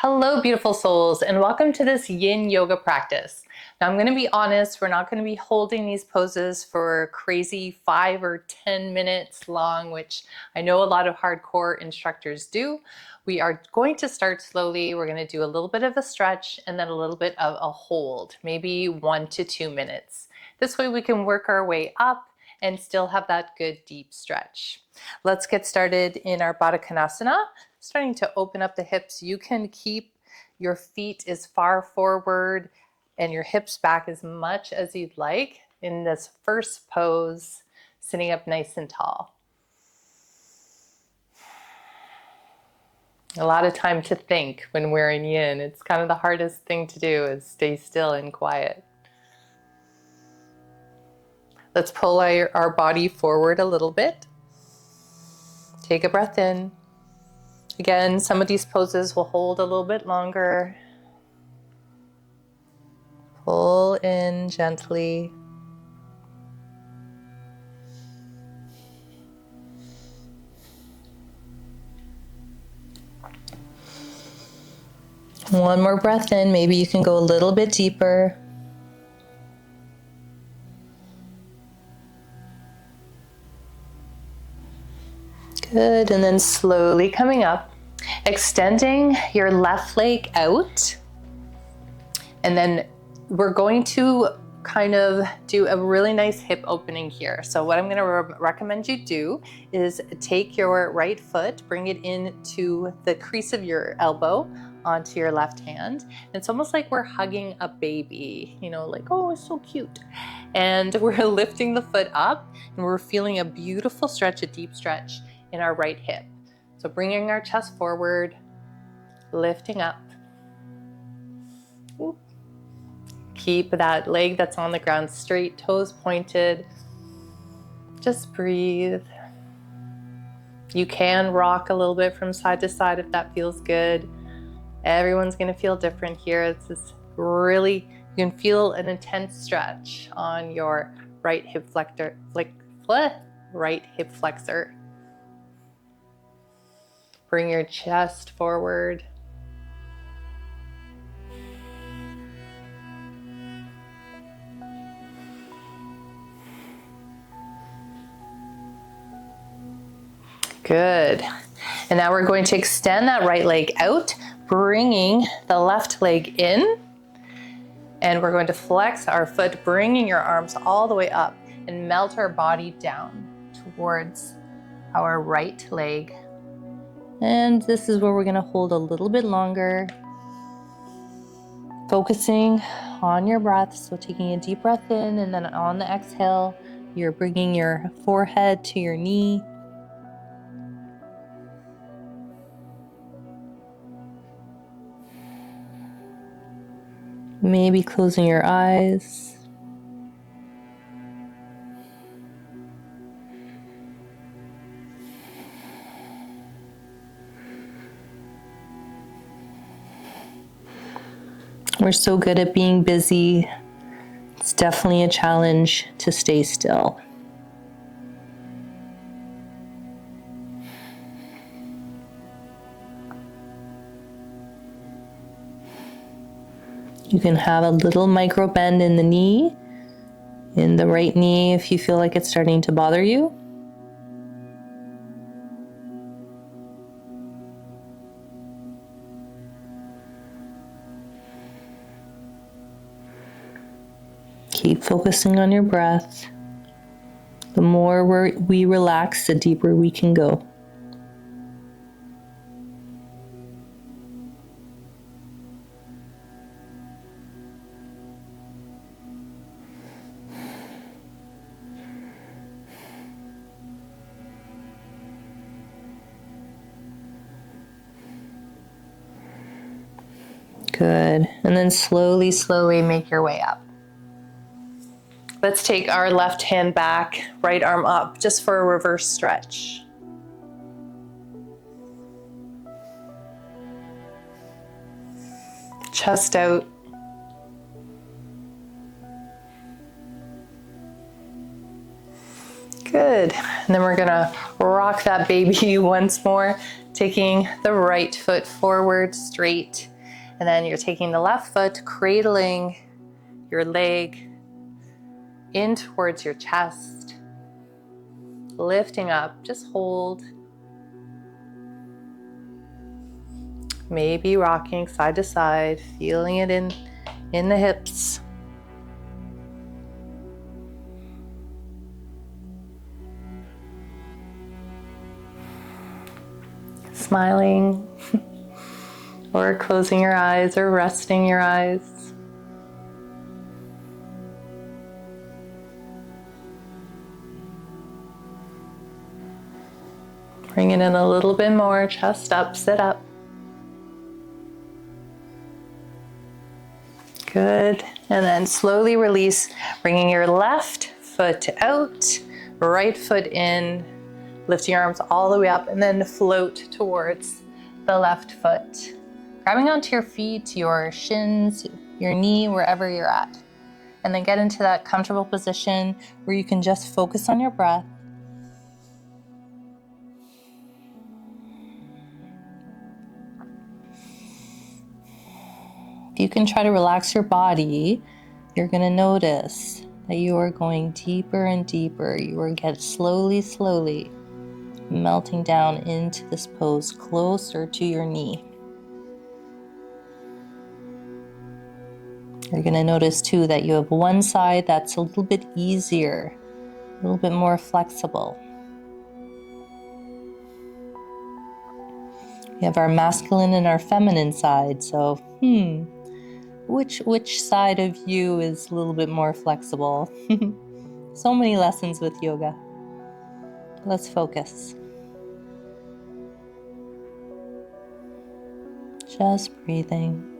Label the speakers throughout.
Speaker 1: Hello, beautiful souls, and welcome to this yin yoga practice. Now, I'm going to be honest, we're not going to be holding these poses for crazy 5 or 10 minutes long, which I know a lot of hardcore instructors do. We are going to start slowly. We're going to do a little bit of a stretch and then a little bit of a hold, maybe 1 to 2 minutes. This way we can work our way up and still have that good deep stretch. Let's get started in our Baddha Konasana. Starting to open up the hips. You can keep your feet as far forward and your hips back as much as you'd like in this first pose, sitting up nice and tall. A lot of time to think when we're in yin. It's kind of the hardest thing to do is stay still and quiet. Let's pull our body forward a little bit. Take a breath in. Again, some of these poses will hold a little bit longer. Pull in gently. One more breath in. Maybe you can go a little bit deeper. Good, and then slowly coming up, extending your left leg out, and then we're going to kind of do a really nice hip opening here. So what I'm going to recommend you do is take your right foot, bring it into the crease of your elbow onto your left hand. It's almost like we're hugging a baby, you know, like, oh, it's so cute. And we're lifting the foot up and we're feeling a beautiful stretch, a deep stretch in our right hip. So bringing our chest forward, lifting up. Ooh. Keep that leg that's on the ground straight, toes pointed. Just breathe. You can rock a little bit from side to side if that feels good. Everyone's going to feel different here. This is really, you can feel an intense stretch on your right hip flexor. Right hip flexor. Bring your chest forward. Good. And now we're going to extend that right leg out, bringing the left leg in. And we're going to flex our foot, bringing your arms all the way up and melt our body down towards our right leg. And this is where we're going to hold a little bit longer, focusing on your breath. So taking a deep breath in, and then on the exhale, you're bringing your forehead to your knee. Maybe closing your eyes. We're so good at being busy. It's definitely a challenge to stay still. You can have a little micro bend in the knee, in the right knee if you feel like it's starting to bother you. Keep focusing on your breath. The more we relax, the deeper we can go. Good. And then slowly, slowly make your way up. Let's take our left hand back, right arm up, just for a reverse stretch. Chest out. Good. And then we're gonna rock that baby once more. Taking the right foot forward, straight, and then you're taking the left foot, cradling your leg in towards your chest, lifting up, just hold. Maybe rocking side to side, feeling it in the hips. Smiling, or closing your eyes, or resting your eyes. Bring it in a little bit more, chest up, sit up. Good, and then slowly release, bringing your left foot out, right foot in, lifting your arms all the way up, and then float towards the left foot. Grabbing onto your feet, your shins, your knee, wherever you're at. And then get into that comfortable position where you can just focus on your breath. If you can try to relax your body, you're going to notice that you are going deeper and deeper. You are getting slowly melting down into this pose closer to your knee. You're going to notice too that you have one side that's a little bit easier, a little bit more flexible. We have our masculine and our feminine side, so which side of you is a little bit more flexible? So many lessons with yoga. Let's focus. Just breathing.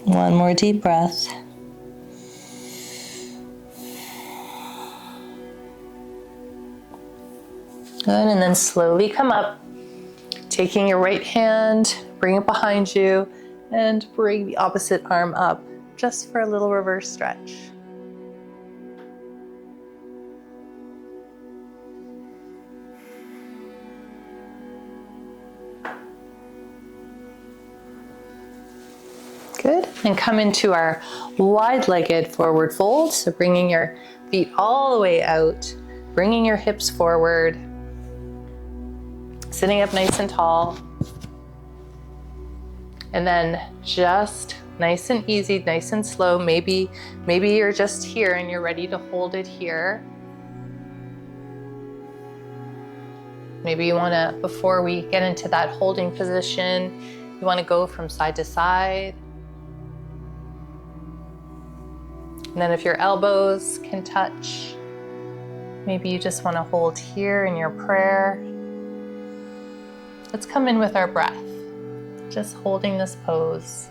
Speaker 1: One more deep breath. Good, and then slowly come up, taking your right hand, bring it behind you, and bring the opposite arm up, just for a little reverse stretch. Good, and come into our wide-legged forward fold. So bringing your feet all the way out, bringing your hips forward, sitting up nice and tall. And then just nice and easy, nice and slow. Maybe you're just here and you're ready to hold it here. Maybe you wanna, before we get into that holding position, you wanna go from side to side. And then if your elbows can touch, maybe you just want to hold here in your prayer. Let's come in with our breath, just holding this pose.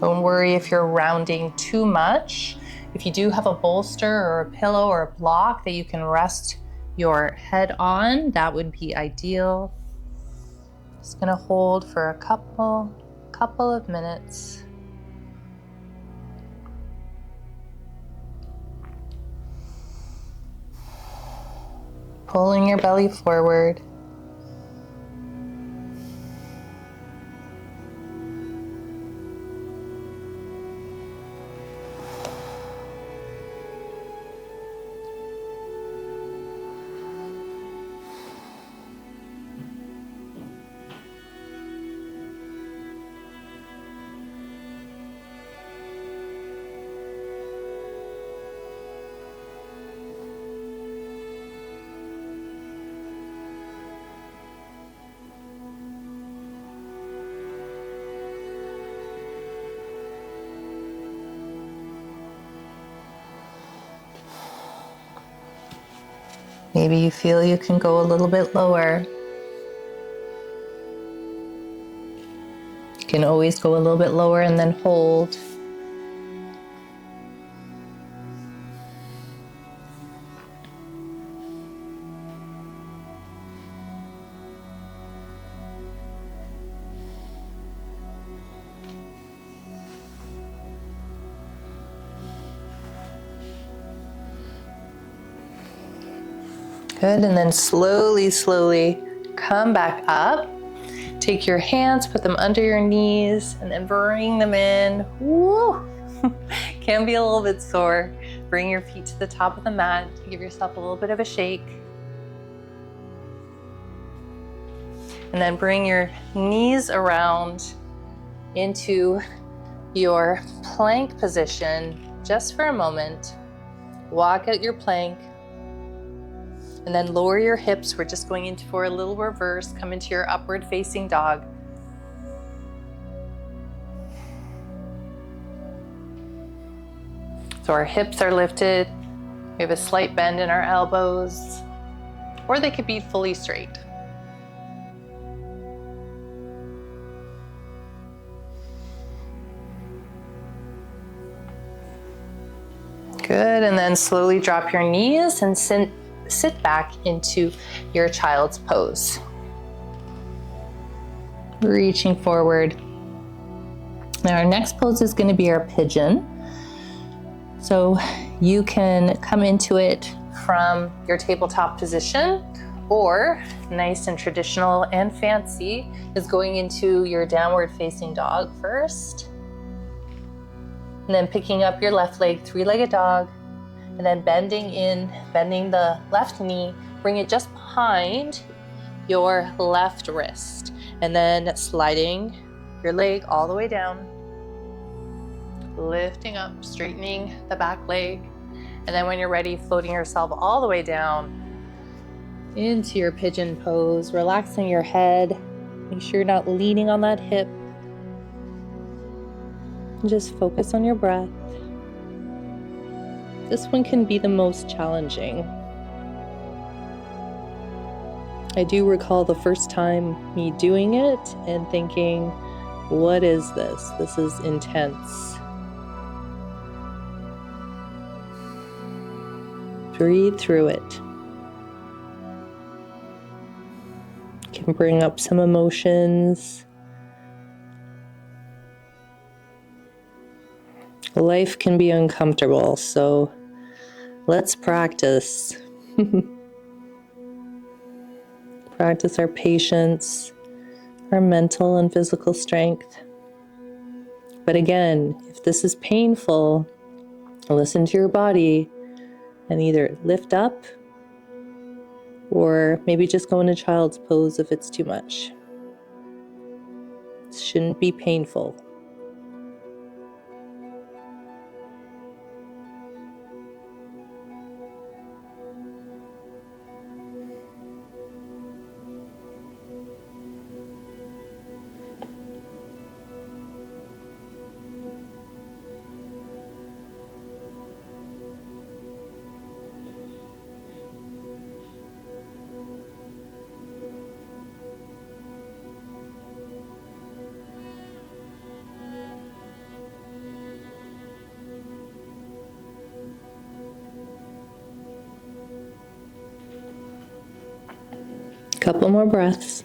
Speaker 1: Don't worry if you're rounding too much. If you do have a bolster or a pillow or a block that you can rest your head on, that would be ideal. Just gonna hold for a couple of minutes. Pulling your belly forward. Maybe you feel you can go a little bit lower. can always go a little bit lower and then hold. Good, and then slowly, slowly come back up. Take your hands, put them under your knees, and then bring them in. Woo! Can be a little bit sore. Bring your feet to the top of the mat. Give yourself a little bit of a shake. And then bring your knees around into your plank position just for a moment. Walk out your plank. And then lower your hips. We're just going into for a little reverse. Come into your upward facing dog. So our hips are lifted. We have a slight bend in our elbows, or they could be fully straight. Good, and then slowly drop your knees and sit back into your child's pose. Reaching forward. Now our next pose is going to be our pigeon. So you can come into it from your tabletop position, or nice and traditional and fancy is going into your downward facing dog first. And then picking up your left leg, three-legged dog, and then bending the left knee, bring it just behind your left wrist, and then sliding your leg all the way down, lifting up, straightening the back leg, and then when you're ready, floating yourself all the way down into your pigeon pose, relaxing your head. Make sure you're not leaning on that hip. And just focus on your breath. This one can be the most challenging. I do recall the first time me doing it and thinking, what is this? This is intense. Breathe through it. You can bring up some emotions. Life can be uncomfortable, so let's practice. Practice our patience, our mental and physical strength. But again, if this is painful, listen to your body and either lift up or maybe just go into child's pose if it's too much. It shouldn't be painful. Couple more breaths.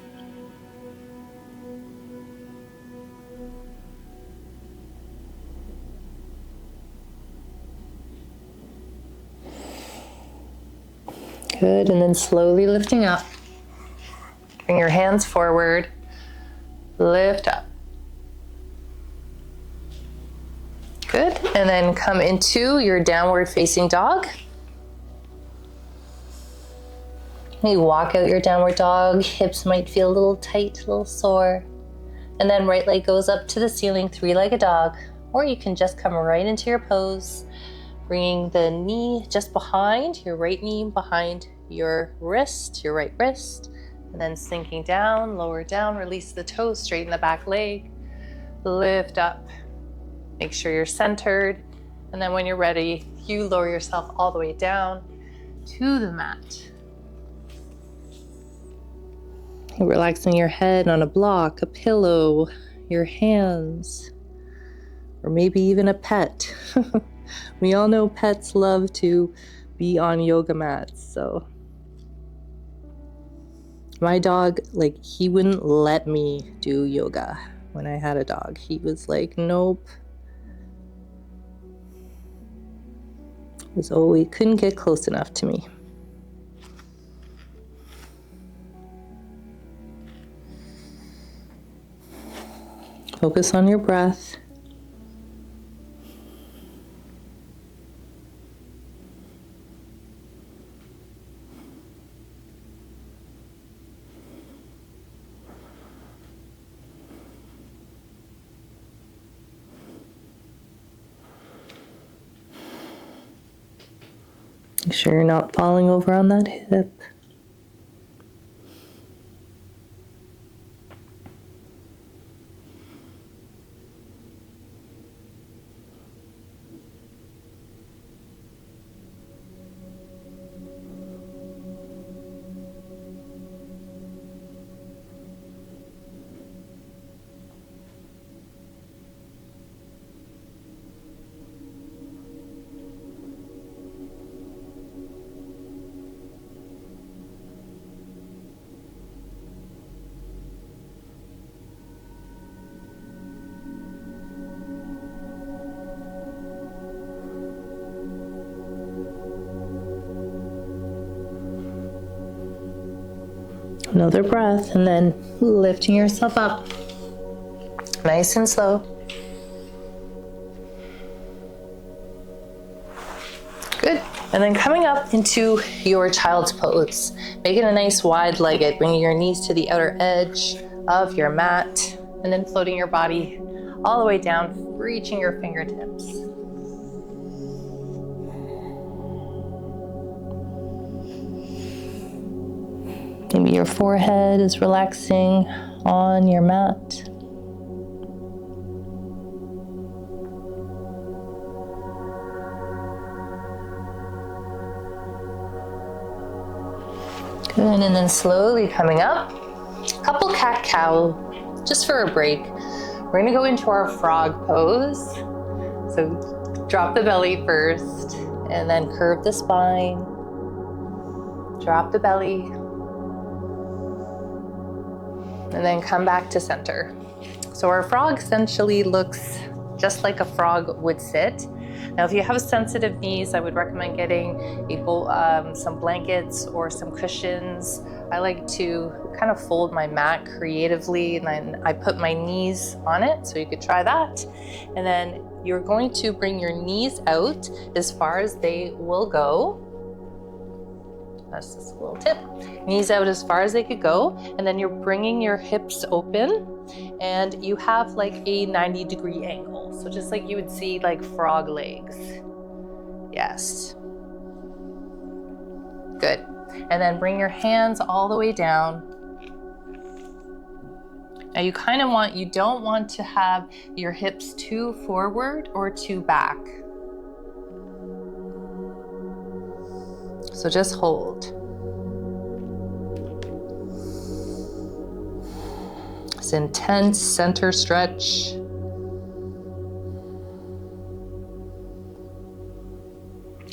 Speaker 1: Good, and then slowly lifting up. Bring your hands forward. Lift up. Good, and then come into your downward facing dog. You walk out your downward dog, hips might feel a little tight, a little sore. And then right leg goes up to the ceiling, three-legged dog. Or you can just come right into your pose, bringing the knee just behind, your right knee behind your wrist, your right wrist. And then sinking down, lower down, release the toes, straighten the back leg. Lift up, make sure you're centered. And then when you're ready, you lower yourself all the way down to the mat. Relaxing your head on a block, a pillow, your hands, or maybe even a pet. We all know pets love to be on yoga mats, so my dog, like, he wouldn't let me do yoga when I had a dog. He was like, nope. He couldn't get close enough to me. Focus on your breath. Make sure you're not falling over on that hip. Another breath, and then lifting yourself up. Nice and slow. Good. And then coming up into your child's pose. Make it a nice wide-legged, bringing your knees to the outer edge of your mat, and then floating your body all the way down, reaching your fingertips. Maybe your forehead is relaxing on your mat. Good, and then slowly coming up, a couple cat-cow, just for a break. We're gonna go into our frog pose. So drop the belly first, and then curve the spine. Drop the belly, and then come back to center. So our frog essentially looks just like a frog would sit. Now, if you have sensitive knees, I would recommend getting some blankets or some cushions. I like to kind of fold my mat creatively, and then I put my knees on it, so you could try that. And then you're going to bring your knees out as far as they will go. That's just a little tip. Knees out as far as they could go, and then you're bringing your hips open, and you have like a 90-degree angle. So just like you would see like frog legs. Yes. Good. And then bring your hands all the way down. Now you don't want to have your hips too forward or too back. So just hold. This intense center stretch.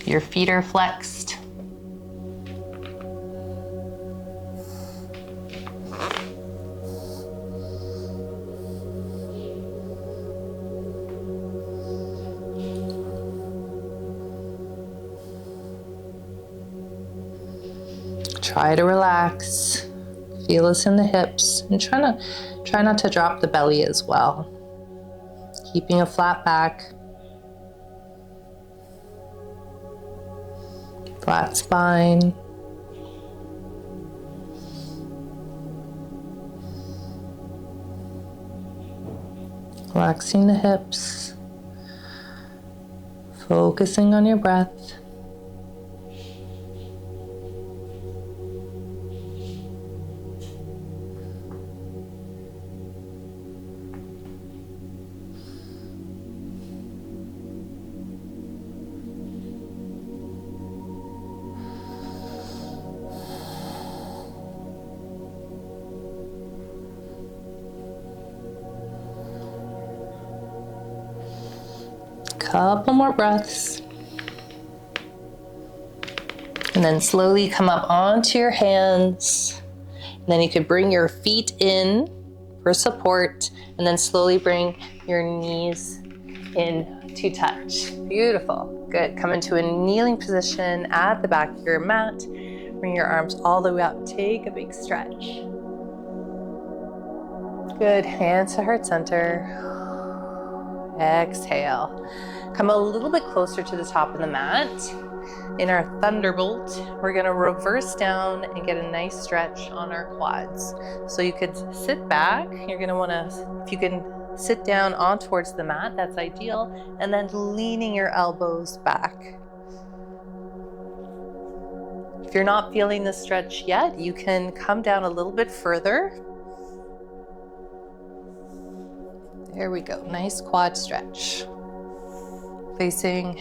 Speaker 1: Your feet are flexed. Try to relax. Feel this in the hips, and try not to drop the belly as well. Keeping a flat back. Flat spine. Relaxing the hips. Focusing on your breath. Couple more breaths. And then slowly come up onto your hands. And then you could bring your feet in for support, and then slowly bring your knees in to touch. Beautiful. Good. Come into a kneeling position at the back of your mat. Bring your arms all the way up. Take a big stretch. Good. Hands to heart center. Exhale. Come a little bit closer to the top of the mat. In our thunderbolt, we're gonna reverse down and get a nice stretch on our quads. So you could sit back. You're gonna wanna, if you can sit down on towards the mat, that's ideal. And then leaning your elbows back. If you're not feeling the stretch yet, you can come down a little bit further. There we go, nice quad stretch. Placing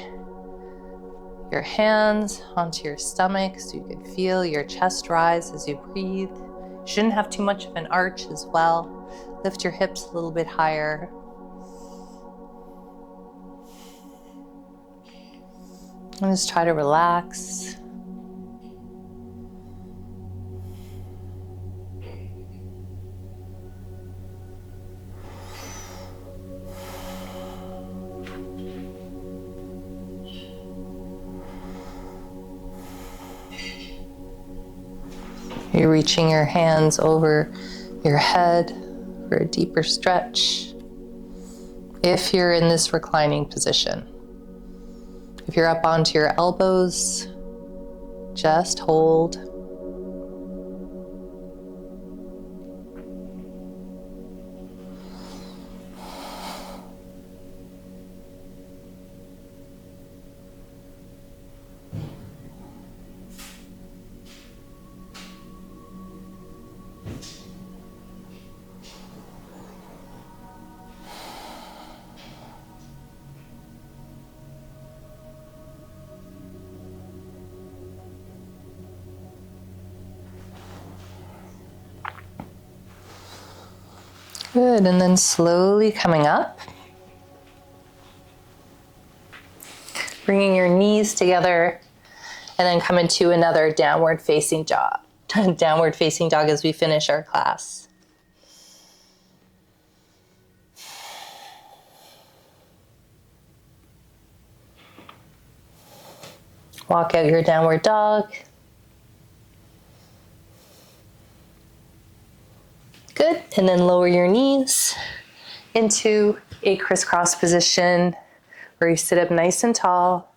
Speaker 1: your hands onto your stomach so you can feel your chest rise as you breathe. You shouldn't have too much of an arch as well. Lift your hips a little bit higher. And just try to relax. You're reaching your hands over your head for a deeper stretch. If you're in this reclining position, if you're up onto your elbows, just hold. Good, and then slowly coming up. Bringing your knees together, and then come into another downward facing dog. Downward facing dog as we finish our class. Walk out your downward dog. Good, and then lower your knees into a crisscross position where you sit up nice and tall.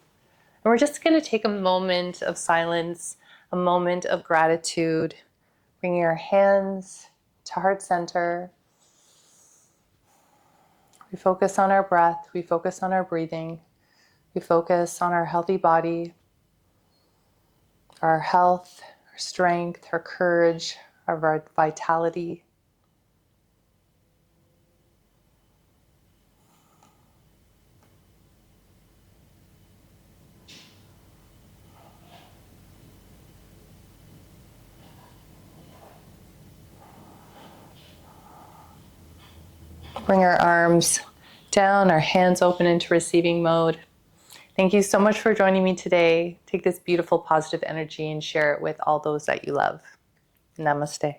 Speaker 1: And we're just gonna take a moment of silence, a moment of gratitude. Bring your hands to heart center. We focus on our breath, we focus on our breathing, we focus on our healthy body, our health, our strength, our courage, our vitality. Bring our arms down, our hands open into receiving mode. Thank you so much for joining me today. Take this beautiful positive energy and share it with all those that you love. Namaste.